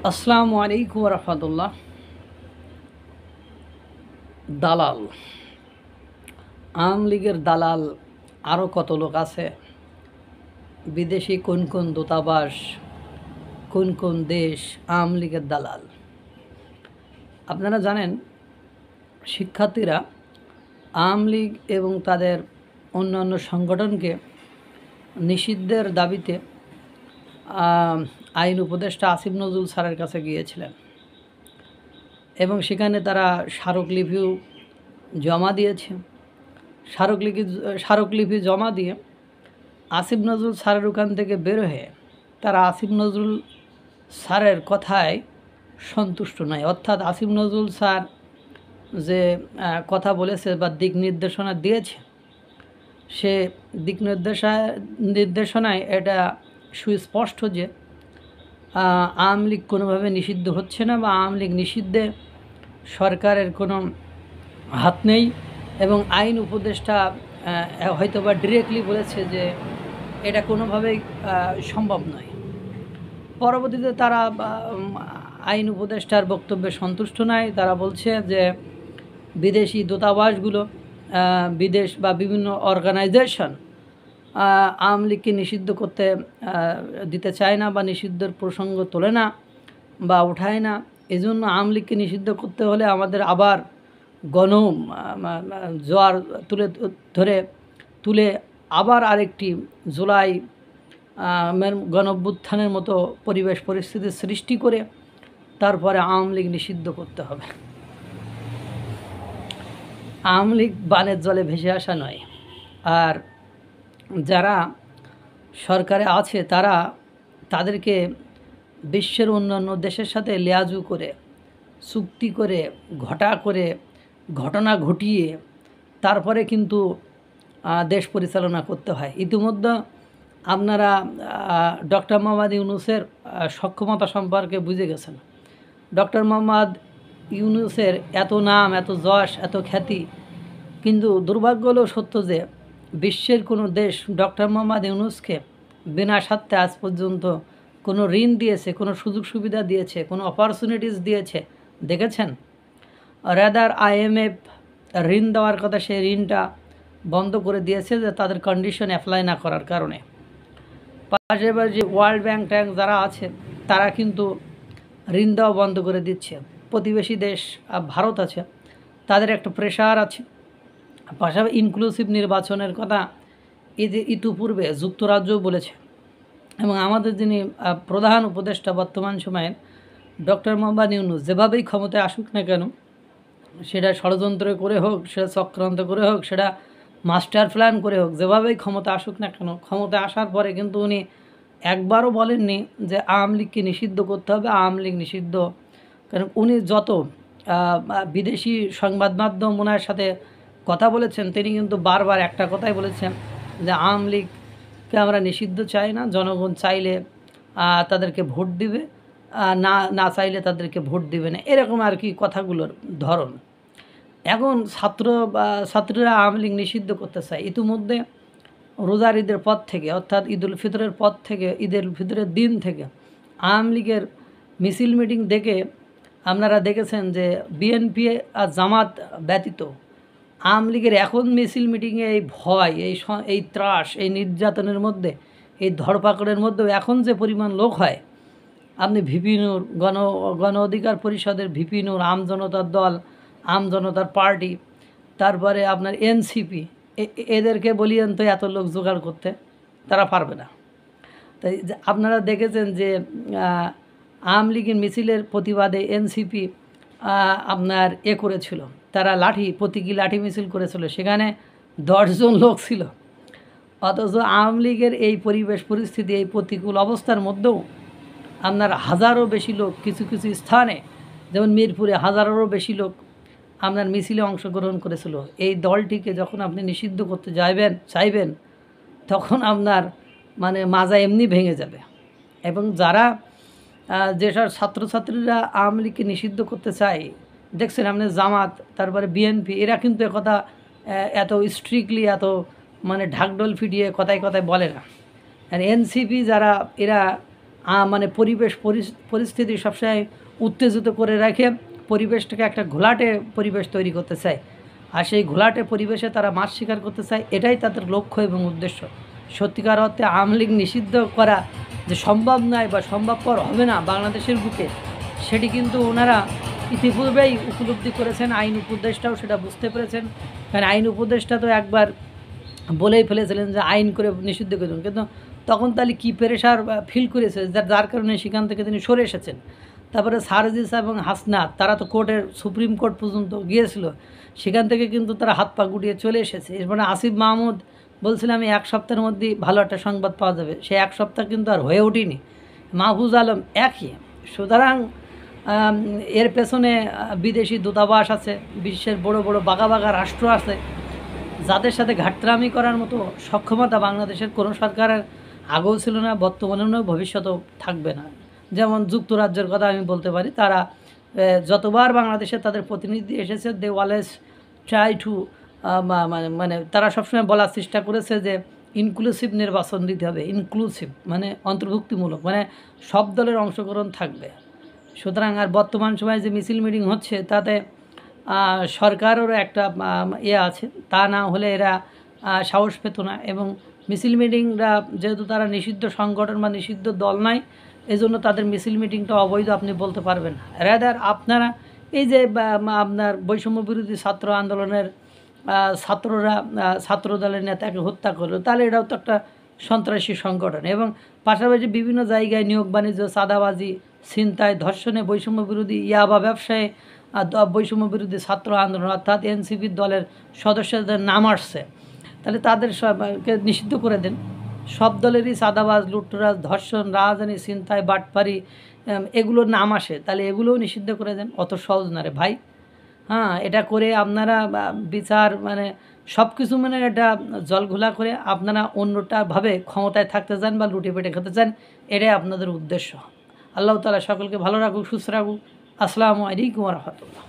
আসসালামু আলাইকুম রহমতুল্লাহ। দালাল, আওয়ামী লীগের দালাল আরও কত লোক আছে। বিদেশি কোন কোন দূতাবাস, কোন কোন দেশ আওয়ামী লীগের দালাল। আপনারা জানেন, শিক্ষার্থীরা আওয়ামী লীগ এবং তাদের অন্যান্য সংগঠনকে নিষিদ্ধের দাবিতে আইন উপদেষ্টা আসিফ নজরুল স্যারের কাছে গিয়েছিলেন এবং সেখানে তারা স্মারকলিপিও জমা দিয়েছে। স্মারকলিপি জমা দিয়ে আসিফ নজরুল স্যারের ওখান থেকে বের হয়ে তারা আসিফ নজরুল স্যারের কথায় সন্তুষ্ট নয়। অর্থাৎ আসিফ নজরুল স্যার যে কথা বলেছে বা দিক নির্দেশনা দিয়েছে, সে দিক নির্দেশনায় এটা সুস্পষ্ট যে আওয়ামী লীগ কোনোভাবে নিষিদ্ধ হচ্ছে না বা আওয়ামী লীগ নিষিদ্ধে সরকারের কোনো হাত নেই। এবং আইন উপদেষ্টা হয়তোবা ডিরেক্টলি বলেছে যে এটা কোনোভাবেই সম্ভব নয়। পরবর্তীতে তারা আইন উপদেষ্টার বক্তব্যে সন্তুষ্ট নয়। তারা বলছে যে বিদেশি দূতাবাসগুলো, বিদেশ বা বিভিন্ন অর্গানাইজেশন আওয়ামী লীগকে নিষিদ্ধ করতে দিতে চায় না বা নিষিদ্ধের প্রসঙ্গ তোলে না বা উঠায় না। এজন্য আওয়ামী লীগকে নিষিদ্ধ করতে হলে আমাদের আবার জোয়ার তুলে আবার আরেকটি জুলাই গণঅভ্যুত্থানের মতো পরিবেশ পরিস্থিতি সৃষ্টি করে তারপরে আওয়ামী লীগ নিষিদ্ধ করতে হবে। আওয়ামী লীগ বানের জলে ভেসে আসা নয়। আর যারা সরকারে আছে তাদেরকে বিশ্বের অন্যান্য দেশের সাথে লিয়াজু করে, চুক্তি করে, ঘটনা ঘটিয়ে তারপরে কিন্তু দেশ পরিচালনা করতে হয়। ইতিমধ্যে আপনারা ডক্টর মোহাম্মদ ইউনূসের সক্ষমতা সম্পর্কে বুঝে গেছেন। ডক্টর মোহাম্মদ ইউনূসের এত নাম, এত যশ, এত খ্যাতি, কিন্তু দুর্ভাগ্য হলেও সত্য যে বিশ্বের কোনো দেশ ডক্টর মোহাম্মদ ইউনূসকে বিনা স্বার্থে আজ পর্যন্ত কোনো ঋণ দিয়েছে, কোনো সুযোগ সুবিধা দিয়েছে, কোনো অপরচুনিটিস দিয়েছে দেখেছেন? রাদার IMF ঋণ দেওয়ার কথা, সেই ঋণটা বন্ধ করে দিয়েছে যে তাদের কন্ডিশন অ্যাপ্লাই না করার কারণে। পাশাপাশি ওয়ার্ল্ড ব্যাংক যারা আছে তারা কিন্তু ঋণ দেওয়া বন্ধ করে দিচ্ছে। প্রতিবেশী দেশ ভারত আছে, তাদের একটা প্রেশার আছে। পাশাপাশি ইনক্লুসিভ নির্বাচনের কথা ইতিপূর্বে যুক্তরাজ্যও বলেছে। এবং আমাদের যিনি প্রধান উপদেষ্টা বর্তমান সময়ের ডক্টর মোহাম্মদ ইউনূস যেভাবেই ক্ষমতায় আসুক না কেন, সেটা ষড়যন্ত্র করে হোক, সেটা চক্রান্ত করে হোক, সেটা মাস্টার প্ল্যান করে হোক, যেভাবেই ক্ষমতা আসুক না কেন, ক্ষমতায় আসার পরে কিন্তু উনি একবারও বলেননি যে আওয়ামী লীগকে নিষিদ্ধ করতে হবে, আওয়ামী লীগ নিষিদ্ধ। কারণ উনি যত বিদেশি সংবাদ মাধ্যম ওনার সাথে কথা বলেছেন, তিনি কিন্তু বারবার একটা কথাই বলেছেন যে আওয়ামী লীগকে আমরা নিষিদ্ধ চাই না, জনগণ চাইলে তাদেরকে ভোট দিবে, না চাইলে তাদেরকে ভোট দিবে না, এরকম আর কি কথাগুলোর ধরন। এখন ছাত্রীরা আওয়ামী লীগ নিষিদ্ধ করতে চায়। ইতিমধ্যে রোজার ঈদের পর থেকে, অর্থাৎ ঈদুল ফিতরের পর থেকে, ঈদুল ফিতরের দিন থেকে আওয়ামী লীগের মিছিল মিটিং দেখে আপনারা দেখেছেন যে বিএনপি আর জামাত ব্যতীত আওয়ামী লীগের এখন মিছিল মিটিংয়ে এই ভয়, এই ত্রাস, এই নির্যাতনের মধ্যে, এই ধরপাকড়ের মধ্যেও এখন যে পরিমাণ লোক হয়, আপনি ভিপি নূর, গণ অধিকার পরিষদের ভিপি নূর, আমজনতার দল, আমজনতার পার্টি, তারপরে আপনার এনসিপি, এদেরকে বলিয়েন তো এত লোক জোগাড় করতে, তারা পারবে না। তাই আপনারা দেখেছেন যে আওয়ামী লীগের মিছিলের প্রতিবাদে এনসিপি আপনার করেছিল, তারা প্রতীকী লাঠি মিছিল করেছিল, সেখানে 10 জন লোক ছিল। অথচ আওয়ামী লীগের এই পরিবেশ পরিস্থিতি, এই প্রতিকূল অবস্থার মধ্যেও আপনার হাজারও বেশি লোক কিছু কিছু স্থানে, যেমন মিরপুরে হাজারেরও বেশি লোক আপনার মিছিলে অংশগ্রহণ করেছিল। এই দলটিকে যখন আপনি নিষিদ্ধ করতে চাইবেন, তখন আপনার মাজা এমনি ভেঙে যাবে। এবং যারা যেসব ছাত্রছাত্রীরা আওয়ামী লীগকে নিষিদ্ধ করতে চায়, দেখছেন আপনি জামাত, তারপরে বিএনপি, এরা কিন্তু একথা এত স্ট্রিক্টলি, এত ঢাকঢোল ফিটিয়ে কথায় কথায় বলে না। আর এনসিপি যারা, এরা মানে পরিস্থিতি সবসময় উত্তেজিত করে রাখে, পরিবেশটাকে একটা ঘোলাটে পরিবেশ তৈরি করতে চায়। আর সেই ঘোলাটে পরিবেশে তারা মাছ শিকার করতে চায়, এটাই তাদের লক্ষ্য এবং উদ্দেশ্য। সত্যিকার অর্থে আওয়ামী লীগ নিষিদ্ধ করা যে সম্ভব নয় বা সম্ভবপর হবে না বাংলাদেশের বুকে, সেটি কিন্তু ওনারা ইতিপূর্বেই উপলব্ধি করেছেন। আইন উপদেষ্টাও সেটা বুঝতে পেরেছেন, কারণ আইন উপদেষ্টা তো একবার বলেই ফেলেছিলেন যে আইন করে নিষিদ্ধ করে দেবেন, কিন্তু তখন তাহলে কী প্রেশার ফিল করেছে, যার কারণে সেখান থেকে তিনি সরে এসেছেন। তারপরে সারজিস এবং হাসনাত তারা তো সুপ্রিম কোর্ট পর্যন্ত গিয়েছিল, সেখান থেকে কিন্তু তারা হাত পা গুটিয়ে চলে এসেছে। এরপরে আসিফ মাহমুদ বলছিলাম আমি 1 সপ্তাহের মধ্যেই ভালো একটা সংবাদ পাওয়া যাবে, সে 1 সপ্তাহ কিন্তু আর হয়ে ওঠেনি। মাহফুজ আলম একই। সুতরাং এর পেছনে বিদেশি দূতাবাস আছে, বিশ্বের বড় বড় বাঘা বাঘা রাষ্ট্র আছে, যাদের সাথে ঘাটতারামি করার মতো সক্ষমতা বাংলাদেশের কোনো সরকারের আগেও ছিল না, বর্তমানেও নয়, ভবিষ্যতেও থাকবে না। যেমন যুক্তরাজ্যের কথা আমি বলতে পারি, তারা যতবার বাংলাদেশে তাদের প্রতিনিধি এসেছে, দে অলওয়েজ ট্রাই টু মানে তারা সবসময় বলার চেষ্টা করেছে যে ইনক্লুসিভ নির্বাচন দিতে হবে। ইনক্লুসিভ মানে অন্তর্ভুক্তিমূলক, মানে সব দলের অংশগ্রহণ থাকবে। সুতরাং আর বর্তমান সময়ে যে মিছিল মিটিং হচ্ছে, তাতে সরকারেরও একটা আছে, তা না হলে এরা সাহস পেত না। এবং মিছিল মিটিংরা যেহেতু তারা নিষিদ্ধ সংগঠন বা নিষিদ্ধ দল নয়, এজন্য তাদের মিছিল মিটিংটা অবৈধ আপনি বলতে পারবেন না। রাদার আপনারা এই যে আপনার বৈষম্য বিরোধী ছাত্র আন্দোলনের ছাত্ররা ছাত্র দলের নেতাকে হত্যা করলো, তাহলে এটাও তো একটা সন্ত্রাসী সংগঠন। এবং পাশাপাশি বিভিন্ন জায়গায় নিয়োগ বাণিজ্য, চাঁদাবাজি, ছিনতাই, ধর্ষণে, বৈষম্য বিরোধী ইয়াবা ব্যবসায়, বৈষম্য বিরোধী ছাত্র আন্দোলন অর্থাৎ এনসিপির দলের সদস্যদের নাম আসছে, তাহলে তাদের সবকে নিষিদ্ধ করে দেন। সব দলেরই চাঁদাবাজ, লুটতরাজ, ধর্ষণ, রাজধানী, ছিনতাই, বাটপারি এগুলোর নাম আসে, তাহলে এগুলোও নিষিদ্ধ করে দেন। অত সহজ না রে ভাই। হ্যাঁ, এটা করে আপনারা বিচার মানে সব কিছু মানে এটা জলঘোলা করে আপনারা অন্যটাভাবে ক্ষমতায় থাকতে চান বা লুটে পেটে খেতে চান, এটাই আপনাদের উদ্দেশ্য। আল্লাহ তাআলা সকলকে ভালো রাখুক, সুস্থ রাখুক। আসসালামু আলাইকুম ওয়া রাহমাতুল্লাহ।